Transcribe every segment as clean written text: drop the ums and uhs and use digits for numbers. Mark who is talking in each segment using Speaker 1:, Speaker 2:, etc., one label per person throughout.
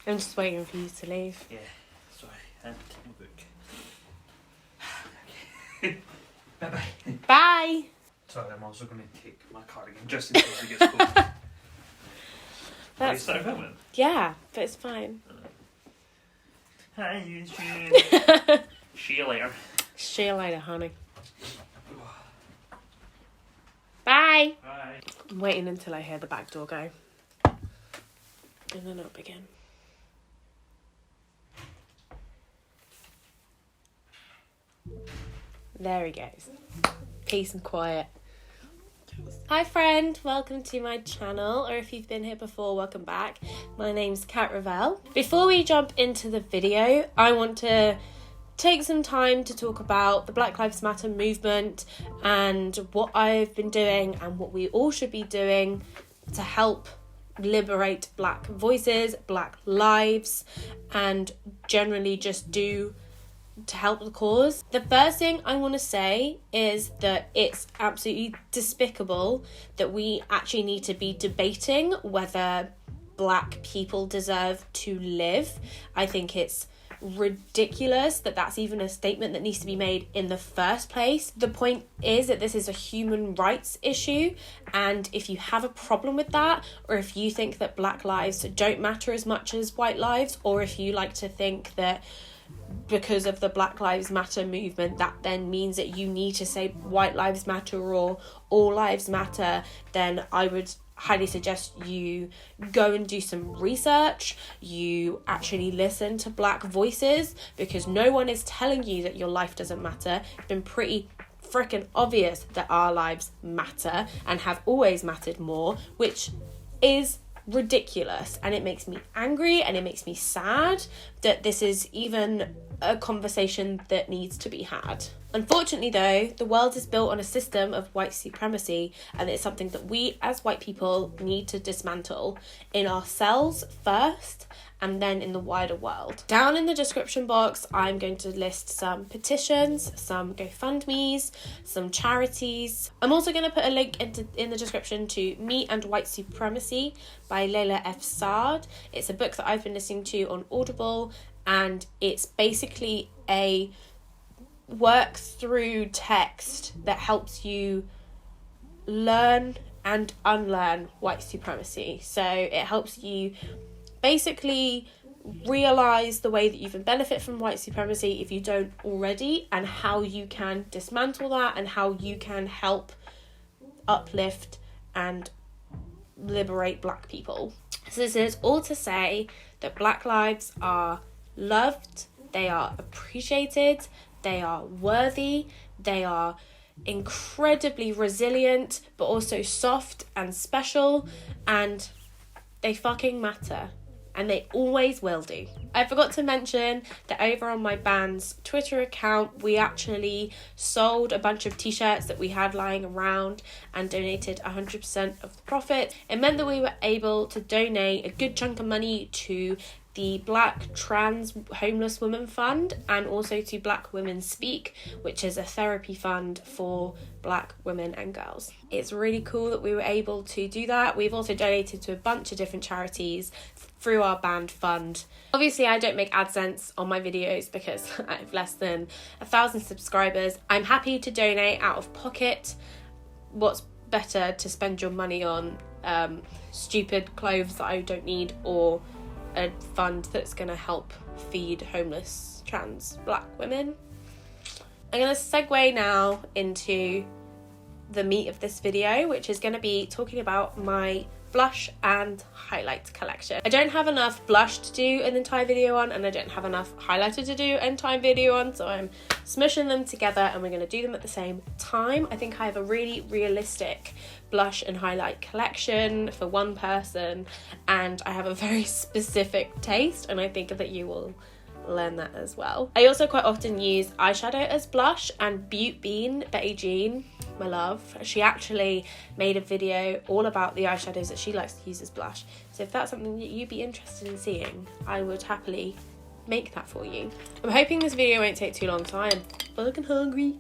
Speaker 1: I'm just waiting for you to leave.
Speaker 2: Yeah, sorry, I have to take my book. Bye-bye.
Speaker 1: Bye!
Speaker 2: Sorry, I'm also going to take my cardigan just in case it gets cold. Have you started filming?
Speaker 1: Yeah, but it's fine.
Speaker 2: Hi, YouTube. See you later.
Speaker 1: See you later, honey. Bye!
Speaker 2: Bye.
Speaker 1: I'm waiting until I hear the back door go. And then up again. There he goes. Peace and quiet. Hi friend, welcome to my channel, or if you've been here before, welcome back. My name's Revell. Before we jump into the video, I want to take some time to talk about the Black Lives Matter movement and what I've been doing and what we all should be doing to help liberate Black voices, Black lives, and generally just do to help the cause. The first thing I want to say is that it's absolutely despicable that we actually need to be debating whether Black people deserve to live. I think it's ridiculous that that's even a statement that needs to be made in the first place. The point is that this is a human rights issue, and if you have a problem with that, or if you think that Black lives don't matter as much as white lives, or if you like to think that because of the Black Lives Matter movement that then means that you need to say white lives matter or all lives matter, then I would highly suggest you go and do some research, you actually listen to Black voices, because no one is telling you that your life doesn't matter. It's been pretty freaking obvious that our lives matter and have always mattered more, which is ridiculous, and it makes me angry and it makes me sad that this is even a conversation that needs to be had. Unfortunately though, the world is built on a system of white supremacy, and it's something that we as white people need to dismantle in ourselves first and then in the wider world. Down in the description box, I'm going to list some petitions, some GoFundMes, some charities. I'm also going to put a link in the description to Me and White Supremacy by Layla F. Saad. It's a book that I've been listening to on Audible, and it's basically a work through text that helps you learn and unlearn white supremacy. So it helps you basically realise the way that you can benefit from white supremacy if you don't already, and how you can dismantle that and how you can help uplift and liberate Black people. So this is all to say that Black lives are loved, they are appreciated, they are worthy, they are incredibly resilient, but also soft and special, and they fucking matter. And they always will do. I forgot to mention that over on my band's Twitter account, we actually sold a bunch of t-shirts that we had lying around and donated 100% of the profit. It meant that we were able to donate a good chunk of money to the Black Trans Homeless Women Fund, and also to Black Women Speak, which is a therapy fund for Black women and girls. It's really cool that we were able to do that. We've also donated to a bunch of different charities through our band fund. Obviously, I don't make AdSense on my videos because I have less than 1,000 subscribers. I'm happy to donate out of pocket. What's better to spend your money on? Stupid clothes that I don't need, or a fund that's going to help feed homeless trans Black women. I'm going to segue now into the meat of this video, which is going to be talking about my blush and highlight collection. I don't have enough blush to do an entire video on, and I don't have enough highlighter to do an entire video on, so I'm smushing them together and we're going to do them at the same time. I think I have a really realistic blush and highlight collection for one person, and I have a very specific taste, and I think that you will learn that as well. I also quite often use eyeshadow as blush, and Butte Bean, Betty Jean, my love, she actually made a video all about the eyeshadows that she likes to use as blush. So if that's something that you'd be interested in seeing, I would happily make that for you. I'm hoping this video won't take too long, so I am fucking hungry.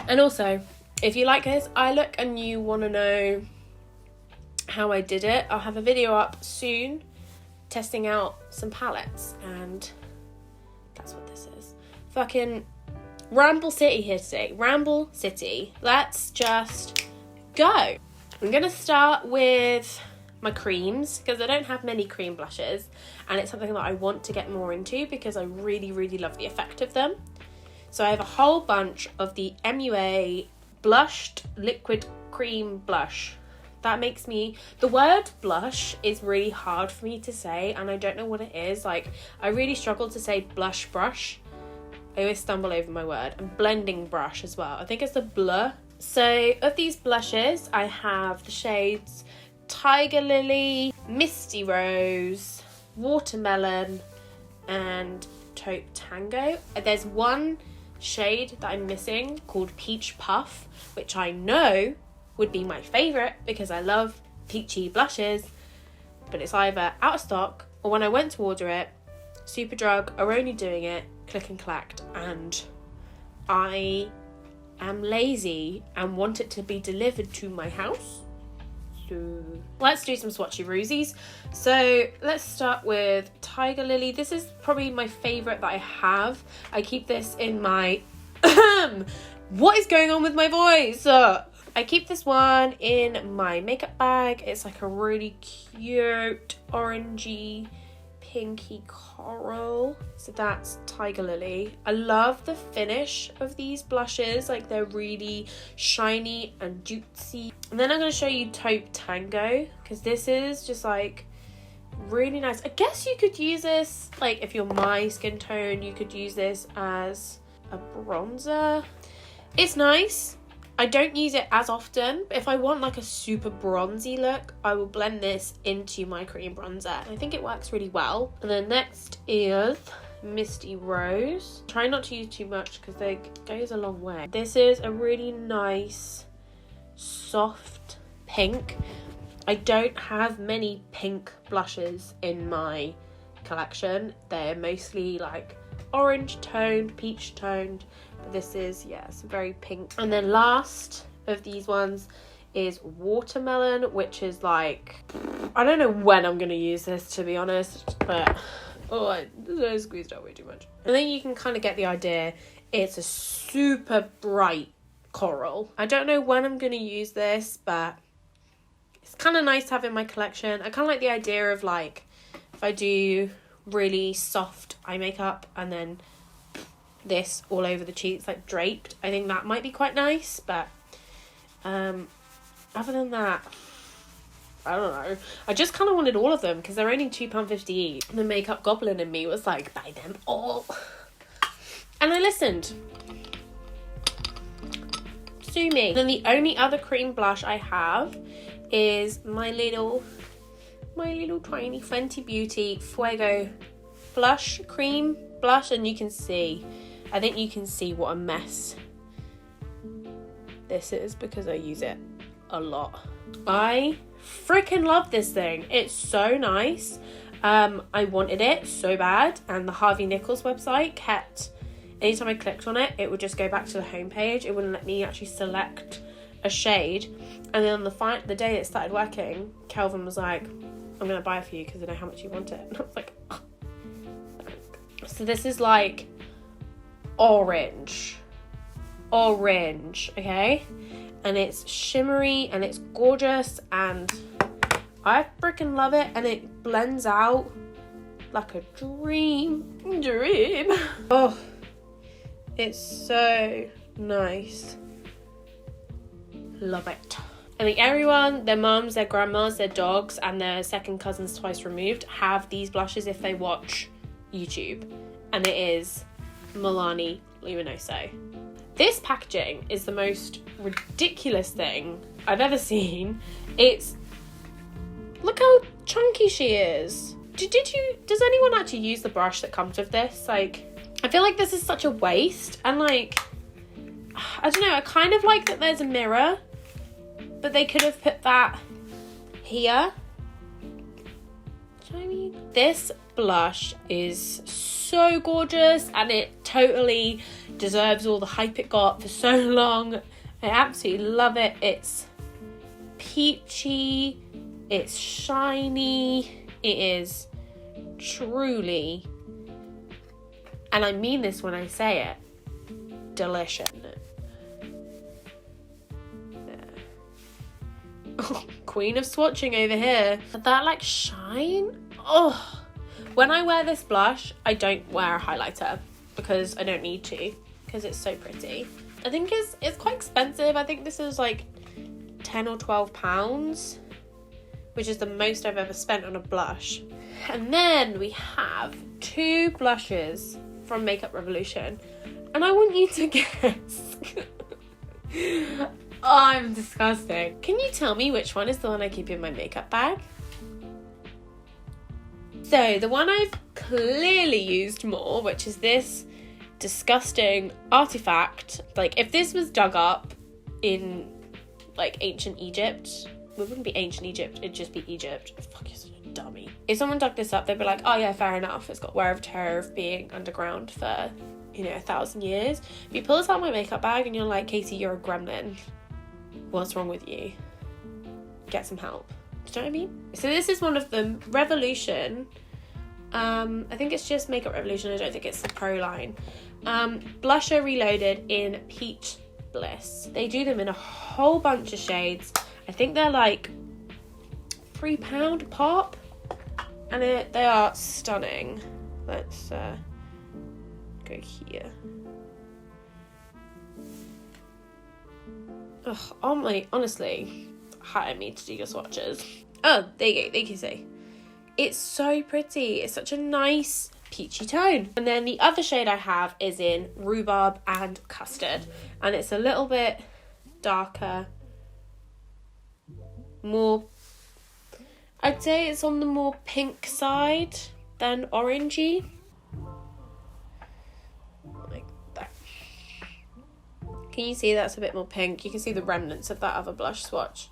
Speaker 1: And also, if you like this eye look and you want to know how I did it, I'll have a video up soon testing out some palettes, and that's what this is. Fucking Ramble City here today. Ramble City. Let's just go. I'm gonna start with my creams because I don't have many cream blushes, and it's something that I want to get more into because I really, really love the effect of them. So I have a whole bunch of the MUA blushed liquid cream blush. That makes me, the word blush is really hard for me to say, and I don't know what it is. Like, I really struggle to say blush brush. I always stumble over my word. And blending brush as well. I think it's the blur. So of these blushes, I have the shades Tiger Lily, Misty Rose, Watermelon, and Taupe Tango. There's one shade that I'm missing called Peach Puff, which I know would be my favourite because I love peachy blushes, but it's either out of stock or when I went to order it, Superdrug are only doing it click and collect, and I am lazy and want it to be delivered to my house. So let's do some swatchy rosies. So let's start with Tiger Lily. This is probably my favourite that I have. I keep this in my what is going on with my voice? I keep this one in my makeup bag. It's like a really cute orangey pinky coral. So that's Tiger Lily. I love the finish of these blushes. Like, they're really shiny and jutesy. And then I'm going to show you Taupe Tango because this is just like really nice. I guess you could use this, like if you're my skin tone, you could use this as a bronzer. It's nice. I don't use it as often, but if I want like a super bronzy look, I will blend this into my cream bronzer. I think it works really well. And then next is Misty Rose. Try not to use too much because it goes a long way. This is a really nice, soft pink. I don't have many pink blushes in my collection. They're mostly like orange toned, peach toned. This is, yes, very pink. And then last of these ones is Watermelon, which is like, I don't know when I'm going to use this, to be honest, but I squeezed out way too much. And then you can kind of get the idea. It's a super bright coral. I don't know when I'm going to use this, but it's kind of nice to have in my collection. I kind of like the idea of like, if I do really soft eye makeup and then this all over the cheeks, like draped, I think that might be quite nice. But other than that, I don't know. I just kind of wanted all of them because they're only £2.50 each. The makeup goblin in me was like, buy them all. And I listened. Sue me. And then the only other cream blush I have is my little tiny Fenty Beauty Fuego blush, cream blush, and you can see, I think you can see what a mess this is because I use it a lot. I freaking love this thing. It's so nice. I wanted it so bad, and the Harvey Nichols website kept, anytime I clicked on it, it would just go back to the homepage. It wouldn't let me actually select a shade. And then on the day it started working, Chauvin was like, I'm going to buy it for you because I know how much you want it. And I was like, oh. So this is like orange, okay? And it's shimmery and it's gorgeous and I freaking love it, and it blends out like a dream. Oh, it's so nice. Love it. I think everyone, their mums, their grandmas, their dogs, and their second cousins twice removed have these blushes if they watch YouTube. And it is Milani Luminoso. This packaging is the most ridiculous thing I've ever seen. Look how chunky she is. Does anyone actually use the brush that comes with this? Like, I feel like this is such a waste. And like, I don't know, I kind of like that there's a mirror, but they could have put that here. Do you know what I mean? This blush is so gorgeous and it totally deserves all the hype it got for so long. I absolutely love it. It's peachy, it's shiny, it is truly, and I mean this when I say it, delicious. Oh, queen of swatching over here. That like shine. Oh, when I wear this blush, I don't wear a highlighter because I don't need to, because it's so pretty. I think it's quite expensive. I think this is like 10 or 12 pounds, which is the most I've ever spent on a blush. And then we have 2 blushes from Makeup Revolution, and I want you to guess. Oh, I'm disgusting. Can you tell me which one is the one I keep in my makeup bag? So the one I've clearly used more, which is this disgusting artifact. Like, if this was dug up in like ancient Egypt, it wouldn't be ancient Egypt, it'd just be Egypt. Fuck, you're such a dummy. If someone dug this up, they'd be like, oh yeah, fair enough, it's got wear of terror of being underground for, 1,000 years. If you pull this out of my makeup bag and you're like, Casey, you're a gremlin, what's wrong with you? Get some help. Do you know what I mean? So this is one of them, Revolution. I think it's just Makeup Revolution, I don't think it's the Pro line. Blusher Reloaded in Peach Bliss. They do them in a whole bunch of shades. I think they're like £3 a pop, and they are stunning. Let's go here. Ugh, honestly, hire me to do your swatches. Oh, there you go, there you see. It's so pretty. It's such a nice peachy tone. And then the other shade I have is in Rhubarb and Custard, and it's a little bit darker, more, I'd say it's on the more pink side than orangey. Like that. Can you see that's a bit more pink? You can see the remnants of that other blush swatch.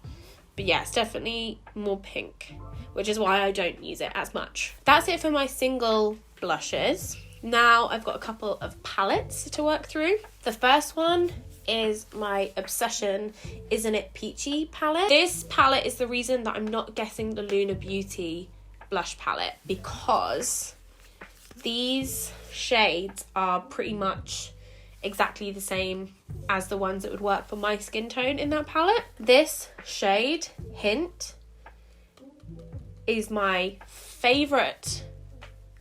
Speaker 1: But yeah, it's definitely more pink, which is why I don't use it as much. That's it for my single blushes. Now I've got a couple of palettes to work through. The first one is my Obsession Isn't It Peachy palette. This palette is the reason that I'm not getting the Lunar Beauty blush palette, because these shades are pretty much exactly the same as the ones that would work for my skin tone in that palette. This shade, Hint, is my favourite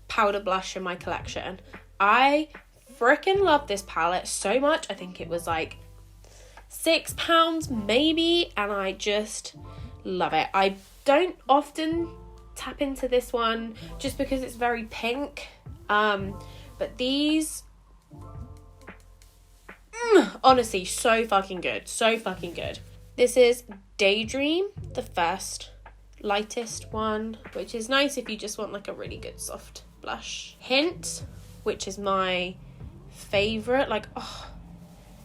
Speaker 1: powder blush in my collection. I freaking love this palette so much. I think it was like £6 maybe, and I just love it. I don't often tap into this one just because it's very pink, but these, honestly, so fucking good, so fucking good. This is Daydream, the first lightest one, which is nice if you just want like a really good soft blush. Hint, which is my favorite, like, oh,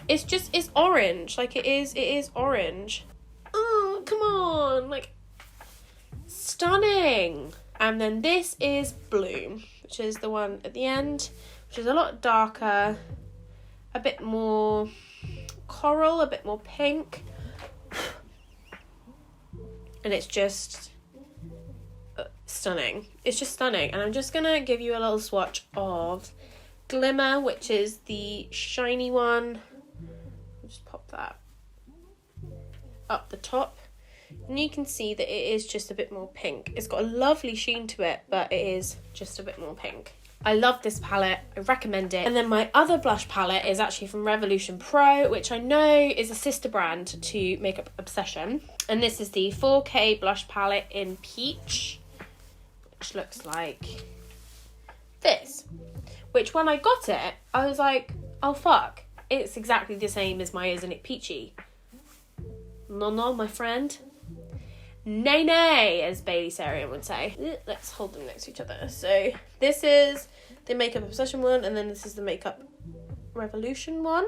Speaker 1: it's orange, like it is orange. Oh, come on, like, stunning. And then this is Bloom, which is the one at the end, which is a lot darker, a bit more coral, a bit more pink, and it's just stunning. It's just stunning. And I'm just gonna give you a little swatch of Glimmer, which is the shiny one. I'll just pop that up the top, and you can see that it is just a bit more pink. It's got a lovely sheen to it, but it is just a bit more pink. I love this palette, I recommend it. And then my other blush palette is actually from Revolution Pro, which I know is a sister brand to Makeup Obsession. And this is the 4K blush palette in Peach, which looks like this. Which, when I got it, I was like, oh fuck, it's exactly the same as my Isn't It Peachy? No, my friend. Nay, nay, as Bailey Sarian would say. Let's hold them next to each other. So this is the Makeup Obsession one, and then this is the Makeup Revolution one.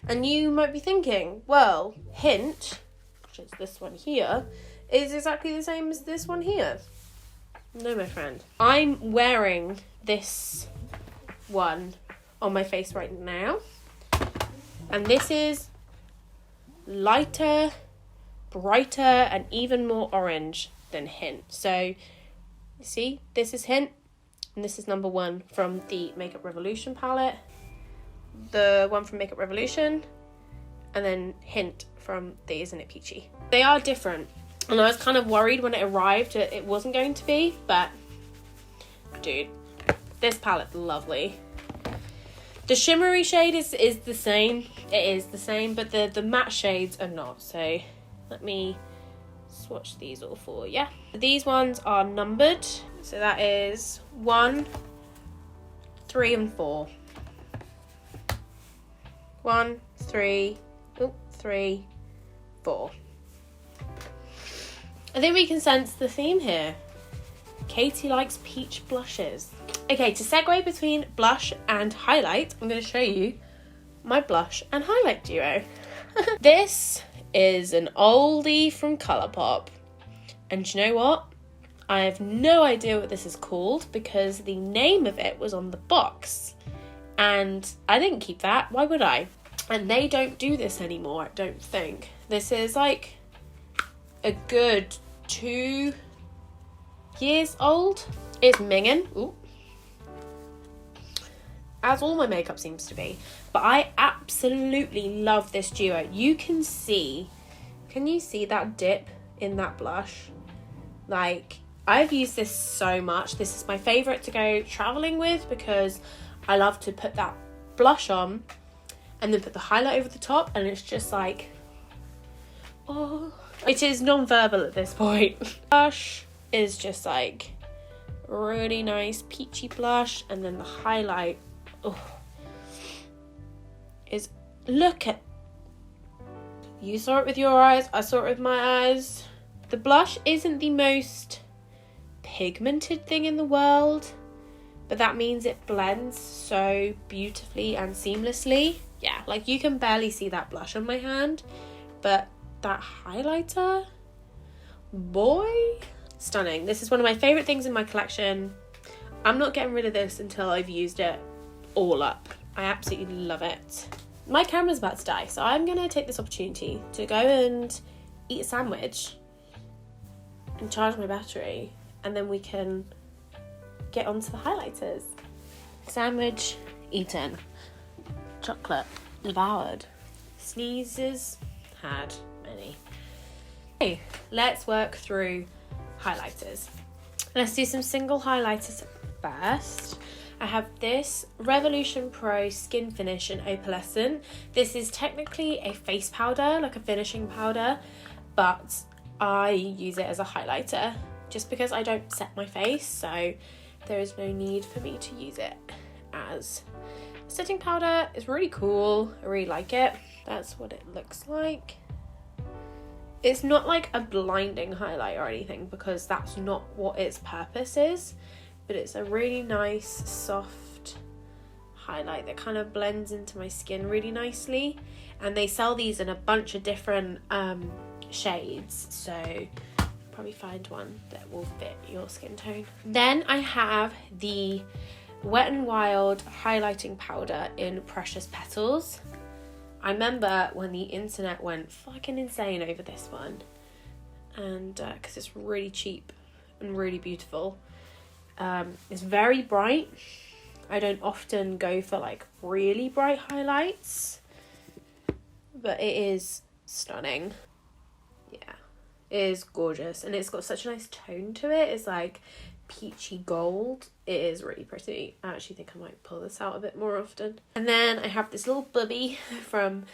Speaker 1: And you might be thinking, well, Hint, which is this one here, is exactly the same as this one here. No, my friend. I'm wearing this one on my face right now, and this is lighter, brighter, and even more orange than Hint. So You see, this is Hint, and this is number 1 from the Makeup Revolution palette. The one from Makeup Revolution, and then Hint from the Isn't It Peachy. They are different, and I was kind of worried when it arrived that it wasn't going to be, but dude, this palette's lovely. The shimmery shade is the same. It is the same, but the matte shades are not. So let me swatch these all for you. These ones are numbered. So that is 1, 3, and 4. 1, 3, 3, 4. I think we can sense the theme here. Katie likes peach blushes. Okay, to segue between blush and highlight, I'm going to show you my blush and highlight duo. This is an oldie from Colourpop. And you know what? I have no idea what this is called because the name of it was on the box. And I didn't keep that. Why would I? And they don't do this anymore, I don't think. This is like a good 2 years old. It's minging. Ooh. As all my makeup seems to be. But I absolutely love this duo. You can you see that dip in that blush? Like, I've used this so much. This is my favourite to go travelling with because I love to put that blush on and then put the highlight over the top, and it's just like, oh. It is non-verbal at this point. Blush is just like really nice peachy blush, and then the highlight, is, look at, you saw it with your eyes, I saw it with my eyes. The blush isn't the most pigmented thing in the world, but that means it blends so beautifully and seamlessly. Yeah, like you can barely see that blush on my hand, but that highlighter, boy, stunning. This is one of my favourite things in my collection. I'm not getting rid of this until I've used it all up. I absolutely love it. My camera's about to die, so I'm going to take this opportunity to go and eat a sandwich and charge my battery, and then we can get onto the highlighters. Sandwich eaten. Chocolate devoured. Sneezes had many. Okay, let's work through highlighters. Let's do some single highlighters first. I have this Revolution Pro Skin Finish in Opalescent. This is technically a face powder, like a finishing powder, but I use it as a highlighter just because I don't set my face, so there is no need for me to use it as a setting powder. It's really cool. I really like it. That's what it looks like. It's not like a blinding highlight or anything because that's not what its purpose is, but it's a really nice soft highlight that kind of blends into my skin really nicely. And they sell these in a bunch of different shades, so probably find one that will fit your skin tone. Then I have the Wet n Wild highlighting powder in Precious Petals. I remember when the internet went fucking insane over this one, and because it's really cheap and really beautiful. It's very bright. I don't often go for like really bright highlights, but it is stunning. Yeah, it is gorgeous, and it's got such a nice tone to it. It's like peachy gold. It is really pretty. I actually think I might pull this out a bit more often. And then I have this little bubby from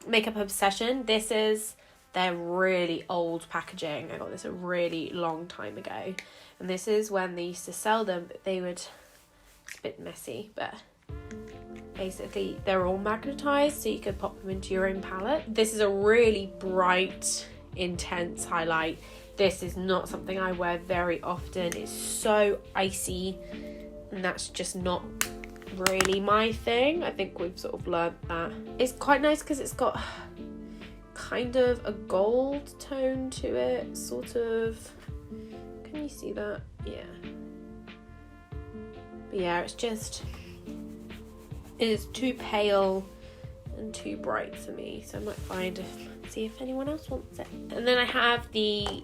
Speaker 1: Makeup Obsession. This is their really old packaging. I got this a really long time ago, and this is when they used to sell them, but they would, it's a bit messy, but basically they're all magnetized so you could pop them into your own palette. This is a really bright, intense highlight. This is not something I wear very often. It's so icy, and that's just not really my thing. I think we've sort of learnt that. It's quite nice because it's got kind of a gold tone to it, sort of. Can you see that? Yeah. But yeah, it's too pale and too bright for me, so I might see if anyone else wants it. And then I have the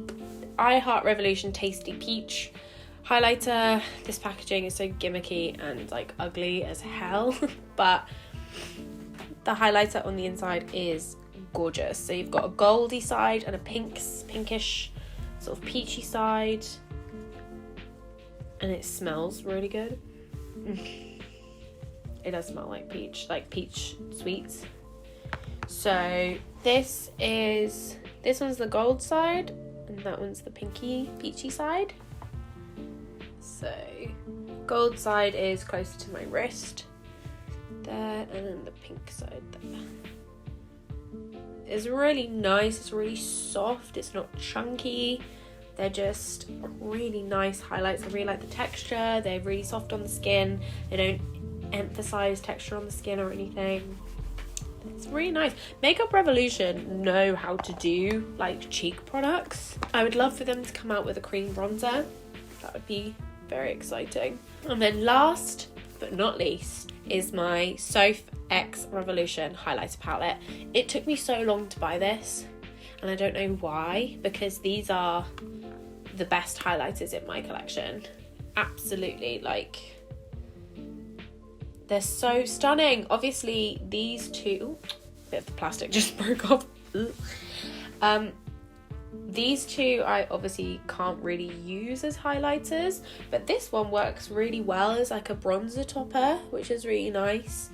Speaker 1: I Heart Revolution Tasty Peach highlighter. This packaging is so gimmicky and like ugly as hell, but the highlighter on the inside is gorgeous. So you've got a goldy side and a pinkish sort of peachy side, and it smells really good. It does smell like peach sweets. So this one's the gold side and that one's the peachy side. So gold side is closer to my wrist there, and then the pink side there. It's really nice, it's really soft, it's not chunky. They're just really nice highlights. I really like the texture. They're really soft on the skin. They don't emphasize texture on the skin or anything. It's really nice. Makeup Revolution know how to do like cheek products. I would love for them to come out with a cream bronzer. That would be very exciting. And then last but not least is my Soph X Revolution highlighter palette. It took me so long to buy this, and I don't know why, because these are the best highlighters in my collection. Absolutely, like, they're so stunning. Obviously these two, bit of the plastic just broke off. These two I obviously can't really use as highlighters, but this one works really well as like a bronzer topper, which is really nice.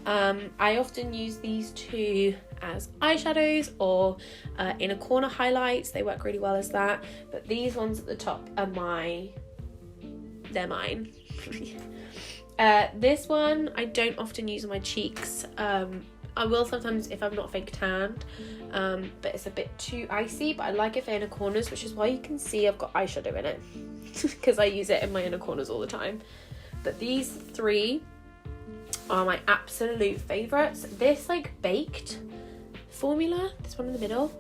Speaker 1: I often use these two as eyeshadows or inner corner highlights. They work really well as that, but these ones at the top are they're mine. This one I don't often use on my cheeks. I will sometimes if I'm not fake tanned, but it's a bit too icy, but I like it for inner corners, which is why you can see I've got eyeshadow in it because I use it in my inner corners all the time. But these three are my absolute favourites. This like baked formula, this one in the middle,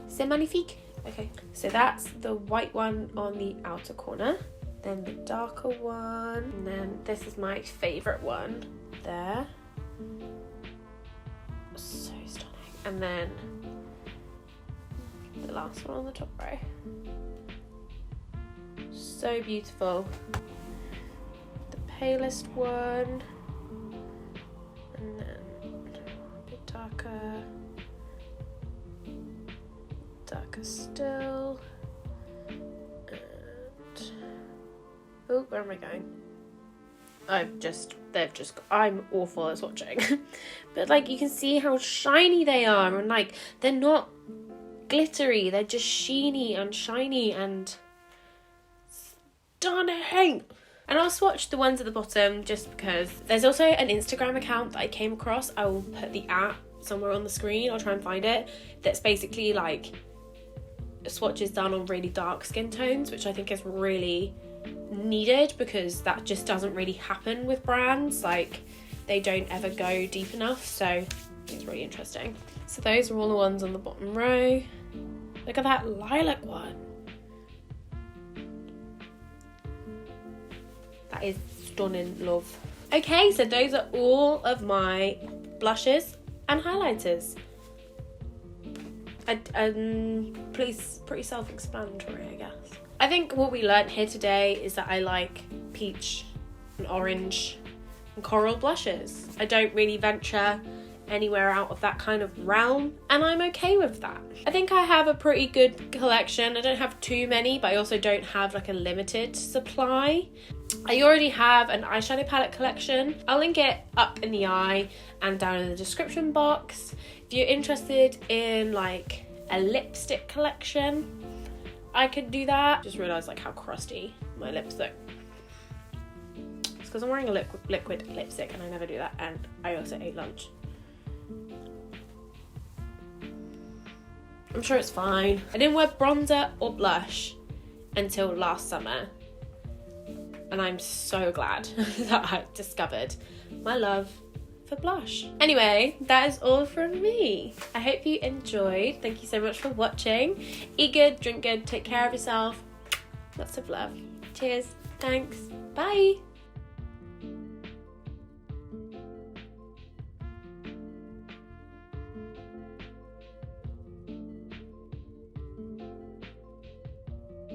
Speaker 1: c'est magnifique. Okay, so that's the white one on the outer corner, then the darker one, and then this is my favourite one there. So stunning. And then the last one on the top row. So beautiful. The palest one, and then a bit darker still, and oh, where am I going? I'm awful at swatching. But like you can see how shiny they are, and like they're not glittery, they're just sheeny and shiny and stunning. And I'll swatch the ones at the bottom just because there's also an Instagram account that I came across. I will put the app somewhere on the screen, I'll try and find it, that's basically like swatches done on really dark skin tones, which I think is really needed because that just doesn't really happen with brands. Like they don't ever go deep enough, so it's really interesting. So those are all the ones on the bottom row. Look at that lilac one. That is stunning, love. Okay, so those are all of my blushes and highlighters. Pretty self-explanatory, I guess. I think what we learned here today is that I like peach and orange and coral blushes. I don't really venture anywhere out of that kind of realm, and I'm okay with that. I think I have a pretty good collection. I don't have too many, but I also don't have like a limited supply. I already have an eyeshadow palette collection. I'll link it up in the eye and down in the description box. If you're interested in like a lipstick collection, I could do that. Just realised like how crusty my lips look. It's because I'm wearing a liquid lipstick and I never do that, and I also ate lunch. I'm sure it's fine. I didn't wear bronzer or blush until last summer, and I'm so glad that I discovered my love for blush. Anyway, that is all from me. I hope you enjoyed. Thank you so much for watching. Eat good, drink good, take care of yourself. Lots of love. Cheers. Thanks. Bye.